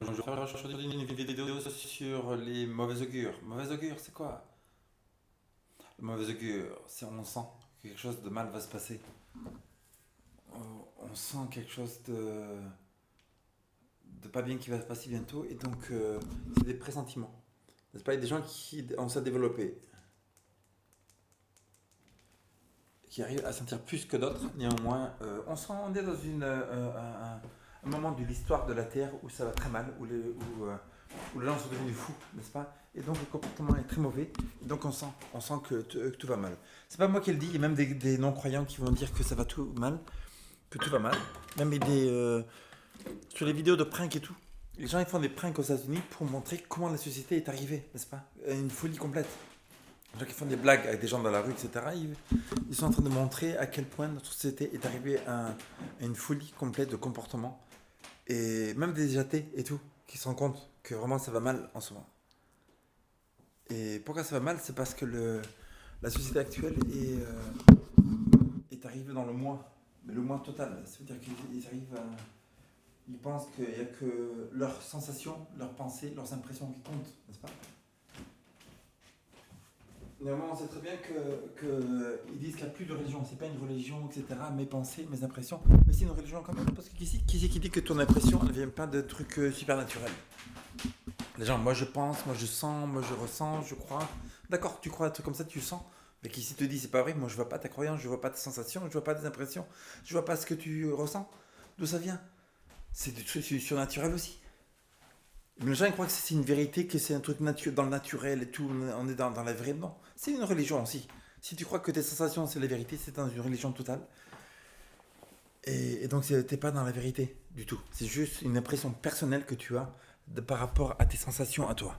Aujourd'hui une vidéo sur les mauvais augures. Mauvais augure, c'est quoi? Le mauvais augure, c'est on sent que quelque chose de mal va se passer. On sent quelque chose de pas bien qui va se passer bientôt. Et donc, c'est des pressentiments. N'est-ce pas? Il y a des gens qui ont ça développé, qui arrivent à sentir plus que d'autres. Néanmoins, on sent on est dans un moment de l'histoire de la Terre où ça va très mal, où les gens sont devenus fous, n'est-ce pas? Et donc le comportement est très mauvais. Et donc on sent que tout va mal. C'est pas moi qui le dis, il y a même des non-croyants qui vont dire que ça va tout mal, que tout va mal. Même sur les vidéos de prank et tout. Les gens ils font des pranks aux États-Unis pour montrer comment la société est arrivée, n'est-ce pas? Une folie complète. Les gens qui font des blagues avec des gens dans la rue, etc., ils sont en train de montrer à quel point notre société est arrivée à une folie complète de comportement. Et même des athées et tout, qui se rendent compte que vraiment ça va mal en ce moment. Et pourquoi ça va mal? C'est parce que la société actuelle est arrivée dans le moi. Mais le moi total. Ça veut dire qu'ils arrivent à. Ils pensent qu'il n'y a que leurs sensations, leurs pensées, leurs impressions qui comptent, n'est-ce pas? Néanmoins, on sait très bien ils disent qu'il n'y a plus de religion. C'est pas une religion, etc. Mes pensées, mes impressions. Mais c'est une religion quand même. Parce que qui c'est qui dit que ton impression ne vient pas de trucs super naturels? Les gens, moi je pense, moi je sens, moi je ressens, je crois. D'accord, tu crois un truc comme ça, tu le sens. Mais qui s'y te dit, c'est pas vrai, moi je vois pas ta croyance, je vois pas tes sensations, je vois pas tes impressions, je vois pas ce que tu ressens. D'où ça vient? C'est des trucs surnaturels aussi. Mais les gens ils croient que c'est une vérité, que c'est un truc dans le naturel et tout, on est dans la vraie. Non, c'est une religion aussi. Si tu crois que tes sensations c'est la vérité, c'est dans une religion totale. Et donc t'es pas dans la vérité du tout. C'est juste une impression personnelle que tu as par rapport à tes sensations à toi.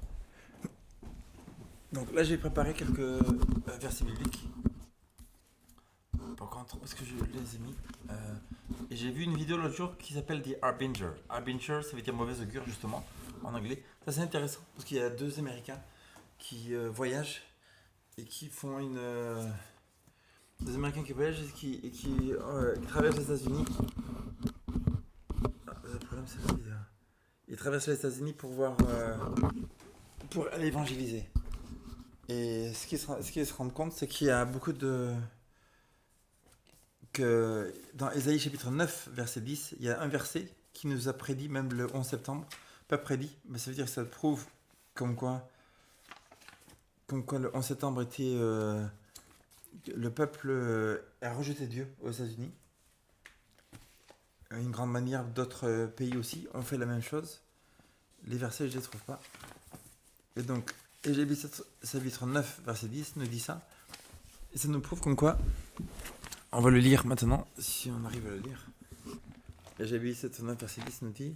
Donc là, j'ai préparé quelques versets bibliques. Par contre, parce que je les ai mis. Euh, et j'ai vu une vidéo l'autre jour qui s'appelle The Harbinger. Harbinger, ça veut dire mauvais augure, justement, en anglais. Ça, c'est intéressant, parce qu'il y a deux Américains qui voyagent et qui font une. Des Américains qui voyagent qui traversent les États-Unis. Ah, le problème, c'est la vidéo. Ils traversent les États-Unis pour aller évangéliser. Et ce qu'ils se rendent compte, c'est qu'il y a beaucoup de. Que dans Ésaïe chapitre 9, verset 10, il y a un verset qui nous a prédit, même le 11 septembre, pas prédit, mais ça veut dire que ça prouve comme quoi, comme quoi le 11 septembre était. Le peuple a rejeté Dieu aux États-Unis. Une grande manière, d'autres pays aussi ont fait la même chose. Les versets, je ne les trouve pas. Et donc, Ésaïe chapitre 9, verset 10 nous dit ça. Et ça nous prouve comme quoi. On va le lire maintenant, si on arrive à le lire. Ésaïe 9, verset 10 nous dit.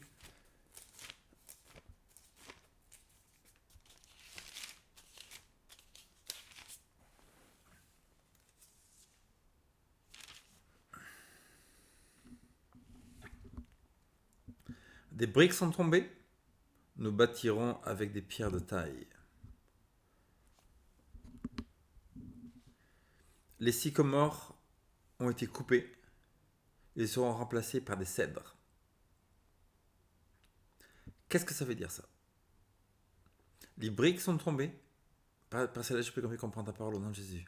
Des briques sont tombées, nous bâtirons avec des pierres de taille. Les sycomores ont été coupés, ils seront remplacés par des cèdres. Qu'est-ce que ça veut dire ça? Les briques sont tombées, par celle-là je peux comprendre ta parole au nom de Jésus.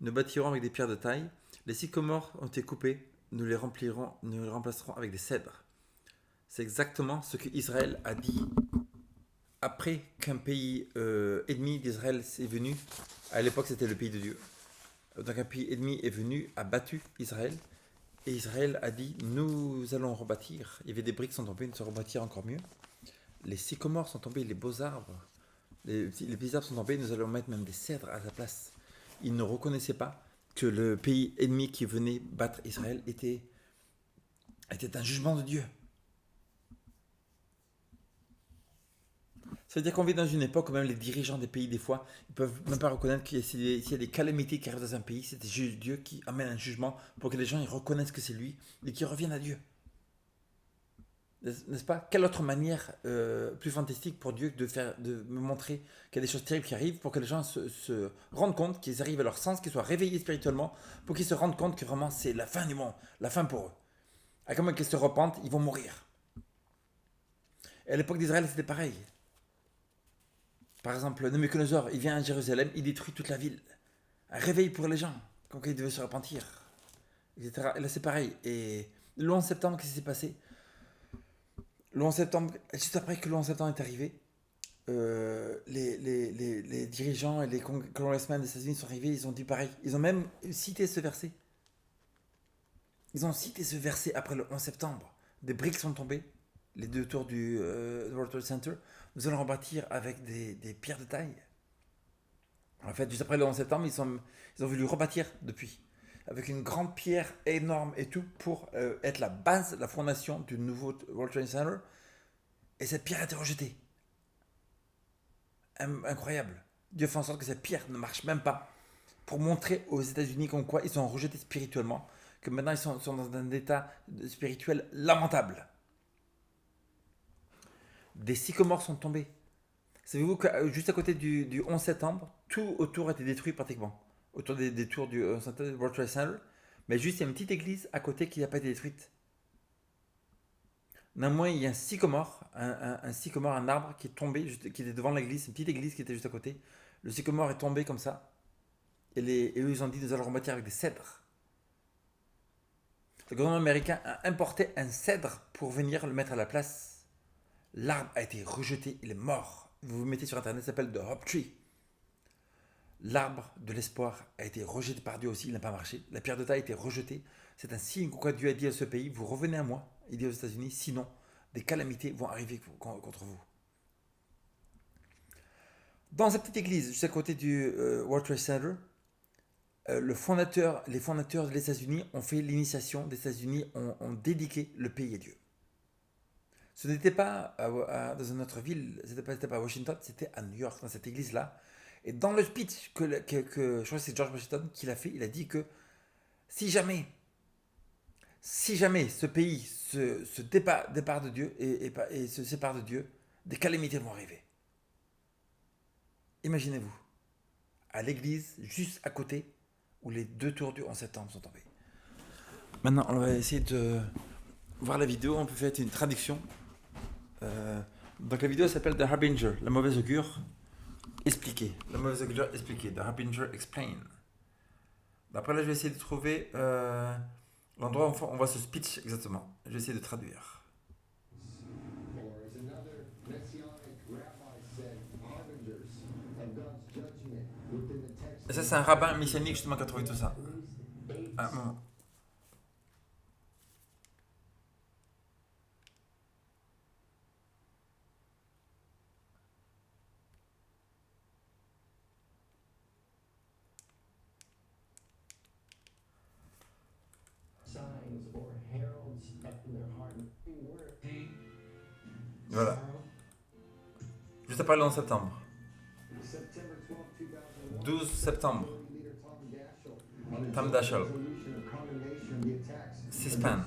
Nous bâtirons avec des pierres de taille, les sycomores ont été coupés, nous les remplacerons avec des cèdres. C'est exactement ce que Israël a dit après qu'un pays ennemi d'Israël est venu. À l'époque c'était le pays de Dieu. Donc un pays ennemi est venu, a battu Israël, et Israël a dit, nous allons rebâtir. Il y avait des briques qui sont tombées, nous allons rebâtir encore mieux. Les sycomores sont tombés, les beaux arbres, les petits arbres sont tombés, nous allons mettre même des cèdres à sa place. Ils ne reconnaissaient pas que le pays ennemi qui venait battre Israël était un jugement de Dieu. Ça veut dire qu'on vit dans une époque où même les dirigeants des pays, des fois, ils peuvent même pas reconnaître s'il y a des calamités qui arrivent dans un pays, c'est juste Dieu qui amène un jugement pour que les gens ils reconnaissent que c'est lui et qu'ils reviennent à Dieu. N'est-ce pas? Quelle autre manière plus fantastique pour Dieu de me montrer qu'il y a des choses terribles qui arrivent pour que les gens se rendent compte, qu'ils arrivent à leur sens, qu'ils soient réveillés spirituellement, pour qu'ils se rendent compte que vraiment c'est la fin du monde, la fin pour eux. À comment qu'ils se repentent, ils vont mourir. Et à l'époque d'Israël, c'était pareil. Par exemple, Nabucodonosor, il vient à Jérusalem, il détruit toute la ville. Un réveil pour les gens, comme ils devaient se repentir, etc. Et là, c'est pareil. Et le 11 septembre, qu'est-ce qui s'est passé? Le 11 septembre, juste après que le 11 septembre est arrivé, les dirigeants et les congressmen des États-Unis sont arrivés, ils ont dit pareil. Ils ont même cité ce verset. Ils ont cité ce verset après le 11 septembre. Des briques sont tombées, les deux tours du World Trade Center. Nous allons rebâtir avec des pierres de taille. En fait, juste après le 11 septembre, ils ont voulu rebâtir depuis. Avec une grande pierre énorme et tout pour être la base, la fondation du nouveau World Trade Center. Et cette pierre a été rejetée. Incroyable. Dieu fait en sorte que cette pierre ne marche même pas pour montrer aux États-Unis comme quoi ils sont rejetés spirituellement, que maintenant ils sont dans un état spirituel lamentable. Des sycomores sont tombés. Savez-vous que juste à côté du 11 septembre, tout autour a été détruit pratiquement. Autour des tours du World Trade Center. Mais juste, il y a une petite église à côté qui n'a pas été détruite. Néanmoins, il y a un sycomore, un sycomore, un arbre qui est tombé, qui était devant l'église, une petite église qui était juste à côté. Le sycomore est tombé comme ça. Et eux, ils ont dit, nous allons rebâtir avec des cèdres. Le gouvernement américain a importé un cèdre pour venir le mettre à la place. L'arbre a été rejeté, il est mort. Vous vous mettez sur internet, ça s'appelle The Hope Tree. L'arbre de l'espoir a été rejeté par Dieu aussi, il n'a pas marché. La pierre de taille a été rejetée. C'est un signe que Dieu a dit à ce pays, vous revenez à moi, il dit aux États-Unis, sinon des calamités vont arriver contre vous. Dans cette petite église, juste à côté du World Trade Center, les fondateurs des États-Unis ont fait l'initiation des États-Unis, ont dédié le pays à Dieu. Ce n'était pas dans une autre ville, c'était pas à Washington, c'était à New York, dans cette église-là. Et dans le speech que je crois que c'est George Washington qui l'a fait, il a dit que si jamais ce pays se départ de Dieu et se sépare de Dieu, des calamités vont arriver. Imaginez-vous, à l'église, juste à côté, où les deux tours du 11 septembre sont tombés. Maintenant, on va essayer de voir la vidéo, on peut faire une traduction. Donc la vidéo s'appelle The Harbinger, la mauvaise augure expliquée. La mauvaise augure expliquée, The Harbinger Explained. Après là, je vais essayer de trouver l'endroit où on voit ce speech exactement. Je vais essayer de traduire. Et ça, c'est un rabbin messianique justement qui a trouvé tout ça. Ah, non. Voilà. Juste après le 11 septembre. 12 septembre. Tam Dashel. C-SPAN.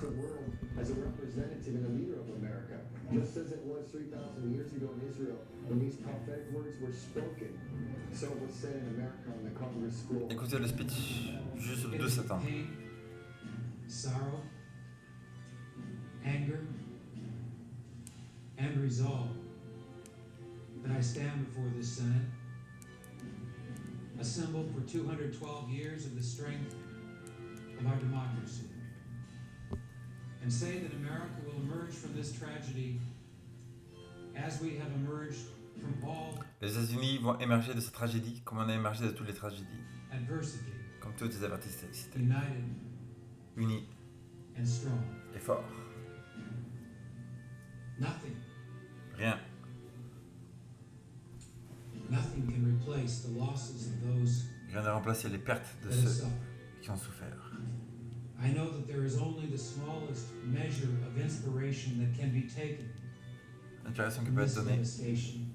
As a representative and a leader of America, just as it was 3,000 years ago in Israel, when these prophetic words were spoken, so it was said in America on the Congress scroll. Écoutez le speech, juste le 12 septembre. Sorrow, anger, and resolve that I stand before this Senate, assembled for 212 years of the strength of our democracy. And say that America will emerge from this tragedy as we have emerged from all. Les États-Unis vont émerger de cette tragédie comme on a émergé de toutes les tragédies. Adversity. Comme toutes les adversités. United. Unis. And strong. Et forts. Nothing. Rien. Nothing can replace the losses of those. Rien ne remplacer les pertes de ceux qui ont souffert. I know that there is only the smallest measure of inspiration that can be taken from this devastation.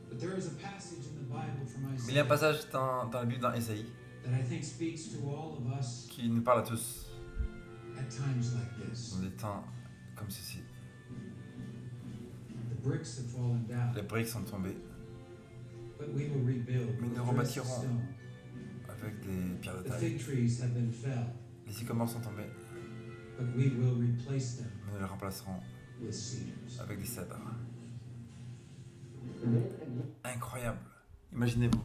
But there is a passage in the Bible from Isaiah. Mais il y a un passage dans la Bible dans Ésaïe that I think speaks to all of us qui nous parle à tous at times like this. Dans des temps comme ceci. The bricks have fallen down. Les briques sont tombées. But we will rebuild. Mais nous rebâtirons avec des pierres de taille. Les sycomores sont tombés. Mais nous les remplacerons. avec des cèdres. Incroyable. Imaginez-vous,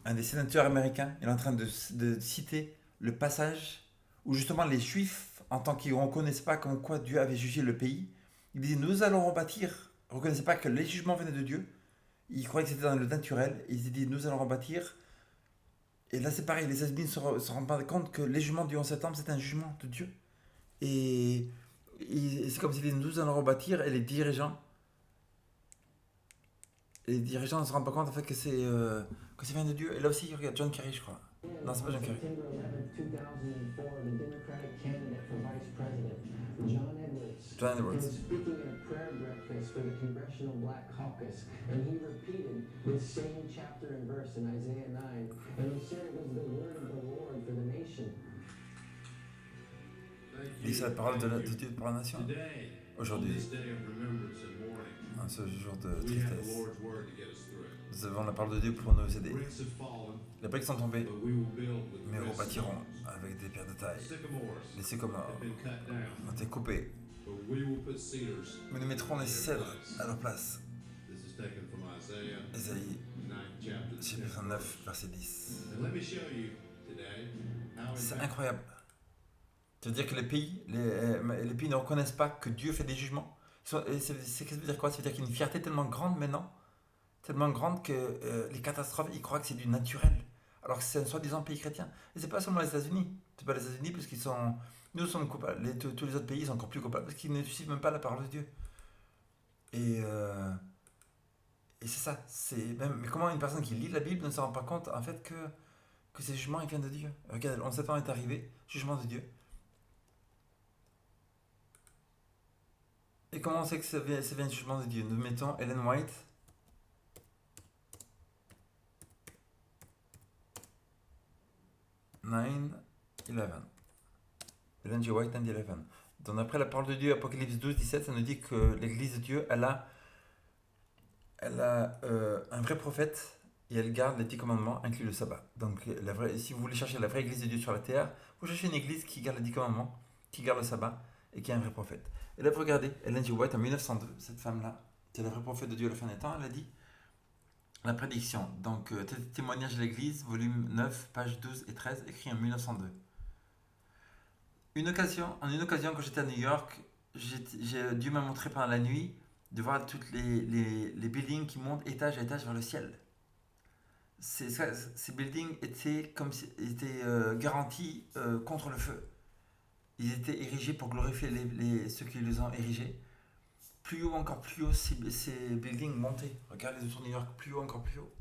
un des sénateurs américains, il est en train de citer le passage où justement les Juifs, en tant qu'ils ne reconnaissent pas comme quoi Dieu avait jugé le pays, il dit nous allons rebâtir. Ils ne reconnaissaient pas que les jugements venaient de Dieu. Ils croyaient que c'était dans le naturel. Et ils dit nous allons rebâtir. Et là c'est pareil, les États-Unis se rendent pas compte que les jugements du 11 septembre c'est un jugement de Dieu. Et c'est comme s'ils disaient nous allons rebâtir et les dirigeants ne se rendent pas compte en fait que ça vient de Dieu. Et là aussi, regarde John Kerry, je crois. Non, c'est pas John Kerry. John Edwards. Il dit c'est la parole de Dieu pour la nation. Aujourd'hui, en ce jour de tristesse, nous avons la parole de Dieu pour nous aider. Les briques sont tombées, mais nous rebâtirons avec des pierres de taille. Les sycomores ont été coupés, mais nous mettrons les cèdres à leur place. Ésaïe, chapitre 9, verset 10. C'est incroyable. C'est-à-dire que les pays ne reconnaissent pas que Dieu fait des jugements. Ça veut dire quoi? Ça veut dire qu'il y a une fierté tellement grande maintenant, tellement grande que les catastrophes, ils croient que c'est du naturel. Alors que c'est un soi-disant pays chrétien. Et c'est pas seulement les États-Unis. C'est pas les États-Unis parce qu'ils sont. Nous sommes coupables. Tous les autres pays sont encore plus coupables parce qu'ils ne suivent même pas la parole de Dieu. Et c'est ça. Mais comment une personne qui lit la Bible ne se rend pas compte en fait que ces jugements ils viennent de Dieu? Regarde, le 11 septembre est arrivé, jugement de Dieu. Et comment on sait que ça vient du jugement de Dieu? Nous mettons Ellen White. Ellen G. White 9-11. Donc après la parole de Dieu, Apocalypse 12-17, ça nous dit que l'église de Dieu, elle a un vrai prophète et elle garde les 10 commandements, inclus le sabbat. Donc si vous voulez chercher la vraie église de Dieu sur la terre, vous cherchez une église qui garde les 10 commandements, qui garde le sabbat et qui a un vrai prophète. Et là, vous regardez, Ellen G. White en 1902, cette femme-là, c'est la vraie prophète de Dieu à la fin des temps, elle a dit la prédiction. Donc, témoignage de l'Église, volume 9, pages 12 et 13, écrit en 1902. En une occasion, quand j'étais à New York, Dieu m'a montré pendant la nuit de voir toutes les buildings qui montent étage à étage vers le ciel. Ces buildings étaient garantis contre le feu. Ils étaient érigés pour glorifier ceux qui les ont érigés. Plus haut, encore plus haut, ces buildings montaient. Regardez autour de New York, plus haut, encore plus haut.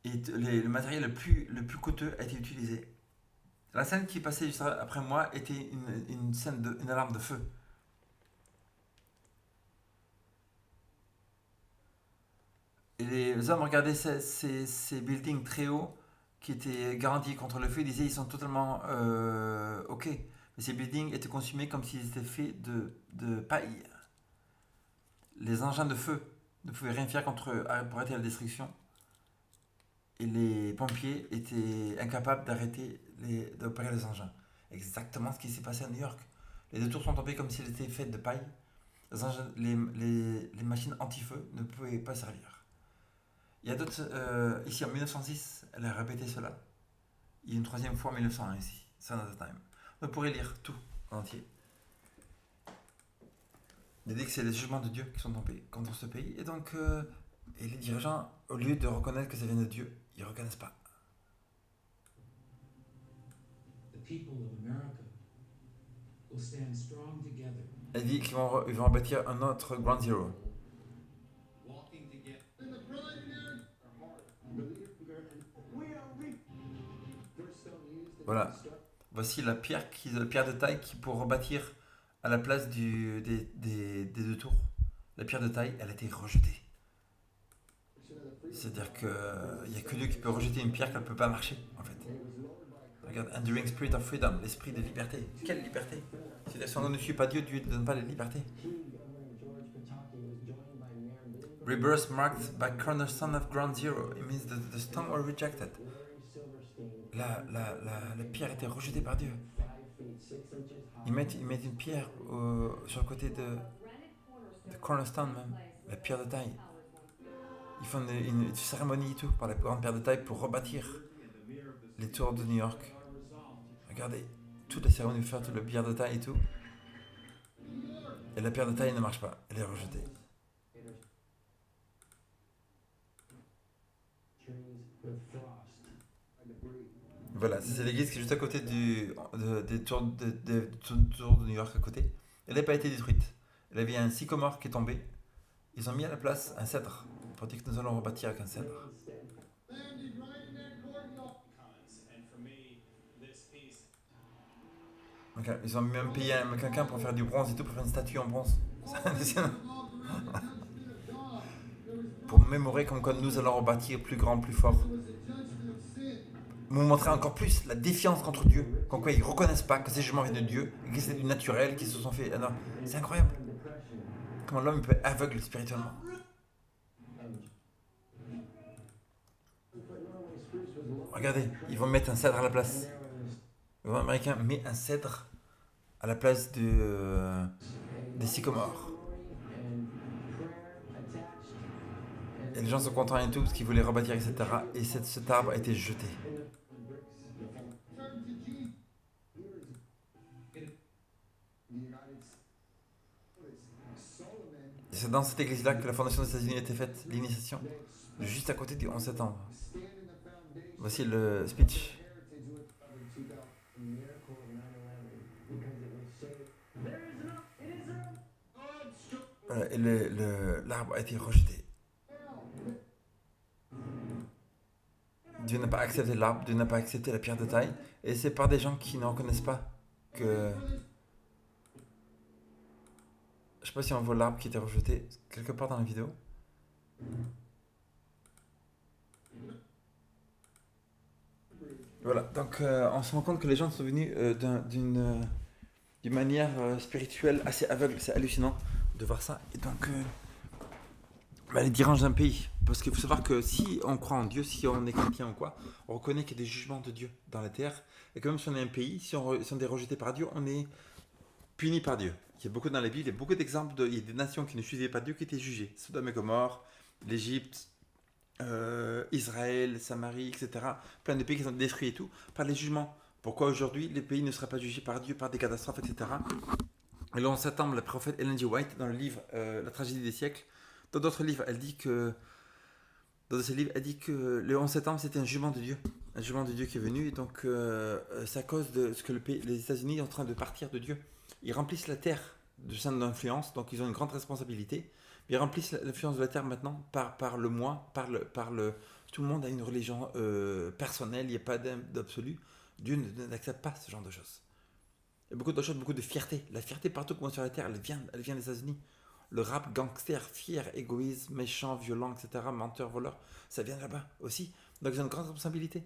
Et le matériel le plus coûteux a été utilisé. La scène qui passait juste après moi était une alarme de feu. Et les hommes regardaient ces buildings très hauts qui étaient garantis contre le feu. Ils disaient ils sont totalement ok. Mais ces buildings étaient consumés comme s'ils étaient faits de paille. Les engins de feu ne pouvaient rien faire pour arrêter la destruction. Et les pompiers étaient incapables d'opérer les engins. Exactement ce qui s'est passé à New York. Les deux tours sont tombées comme s'ils étaient faits de paille. Les machines anti-feu ne pouvaient pas servir. Il y a d'autres. Ici en 1906, elle a répété cela. Il y a une troisième fois en 1901 ici. Son of the Time. Vous pourrez lire tout en entier. Il dit que c'est les jugements de Dieu qui sont tombés contre ce pays. Et donc, et les dirigeants, au lieu de reconnaître que ça vient de Dieu, ils ne reconnaissent pas. Il dit qu'ils vont bâtir un autre Ground Zero. Voilà. Voici la pierre de taille qui pour rebâtir à la place des deux tours. La pierre de taille, elle a été rejetée. C'est-à-dire qu'il n'y a que Dieu qui peut rejeter une pierre qu'elle ne peut pas marcher, en fait. Regarde, Enduring Spirit of Freedom, l'esprit de liberté. Quelle liberté? C'est-à-dire si on ne suit pas Dieu, Dieu ne donne pas la liberté. Rebirth marked by cornerstone of ground zero. It means that the stone were rejected. La pierre était rejetée par Dieu. Ils mettent une pierre sur le côté de Cornerstone même, la pierre de taille. Ils font une cérémonie et tout par la grande pierre de taille pour rebâtir les tours de New York. Regardez, toute la cérémonie pour faire toute la pierre de taille et tout. Et la pierre de taille ne marche pas, elle est rejetée. Voilà, c'est l'église qui est juste à côté des tours de New York à côté. Elle n'a pas été détruite. Elle avait un sycomore qui est tombé. Ils ont mis à la place un cèdre pour dire que nous allons rebâtir avec un cèdre. Donc, ils ont même payé quelqu'un pour faire du bronze et tout, pour faire une statue en bronze. Pour mémorer comme quoi nous allons rebâtir plus grand, plus fort. Nous montrer encore plus la défiance contre Dieu. Comme quoi ils ne reconnaissent pas que ces jugements viennent de Dieu, et que c'est du naturel, qu'ils se sont fait. Ah non, c'est incroyable. Comment l'homme peut être aveugle spirituellement. Regardez, ils vont mettre un cèdre à la place. Le gouvernement américain met un cèdre à la place des sycomores. Et les gens sont contents et tout parce qu'ils voulaient rebâtir, etc. Et cet arbre a été jeté. Et c'est dans cette église-là que la fondation des États-Unis a été faite, l'initiation, juste à côté du 11 septembre. Voici le speech. Voilà, et l'arbre a été rejeté. Dieu n'a pas accepté l'arbre, Dieu n'a pas accepté la pierre de taille. Et c'est par des gens qui ne reconnaissent pas que. Je sais pas si on voit l'arbre qui était rejeté quelque part dans la vidéo. Voilà, donc on se rend compte que les gens sont venus d'une manière spirituelle assez aveugle. C'est hallucinant de voir ça. Et donc, les dirigeants d'un pays. Parce qu'il faut savoir que si on croit en Dieu, si on est chrétien ou quoi, on reconnaît qu'il y a des jugements de Dieu dans la terre. Et que même si on est un pays, si on est rejeté par Dieu, on est puni par Dieu. Il y a beaucoup dans la Bible, il y a beaucoup d'exemples, il y a des nations qui ne suivaient pas Dieu qui étaient jugées. Sodome et Gomorre, l'Égypte, Israël, Samarie, etc. Plein de pays qui sont détruits et tout, par les jugements. Pourquoi aujourd'hui les pays ne seraient pas jugés par Dieu par des catastrophes, etc. Et le 11 septembre, la prophète Ellen G. White, dans le livre La tragédie des siècles, dans d'autres livres, elle dit que le 11 septembre c'était un jugement de Dieu. Un jugement de Dieu qui est venu, et donc c'est à cause de ce que les États-Unis sont en train de partir de Dieu. Ils remplissent la terre de centres d'influence, donc ils ont une grande responsabilité. Ils remplissent l'influence de la terre maintenant par le moi, tout le monde a une religion personnelle, il n'y a pas d'absolu. Dieu n'accepte pas ce genre de choses. Il y a beaucoup de choses, beaucoup de fierté. La fierté partout comme sur la terre, elle vient des États-Unis. Le rap gangster, fier, égoïste, méchant, violent, etc., menteur, voleur, ça vient là-bas aussi. Donc ils ont une grande responsabilité.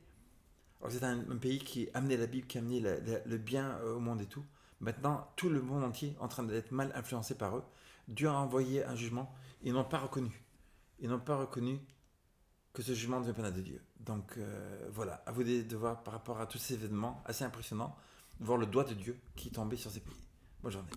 Alors c'est un pays qui a amené la Bible, qui a amené le bien au monde et tout. Maintenant, tout le monde entier est en train d'être mal influencé par eux. Dieu a envoyé un jugement. Ils n'ont pas reconnu. Ils n'ont pas reconnu que ce jugement ne vient pas de Dieu. Donc voilà, à vous de voir par rapport à tous ces événements assez impressionnants, voir le doigt de Dieu qui est tombé sur ces pays. Bonne journée.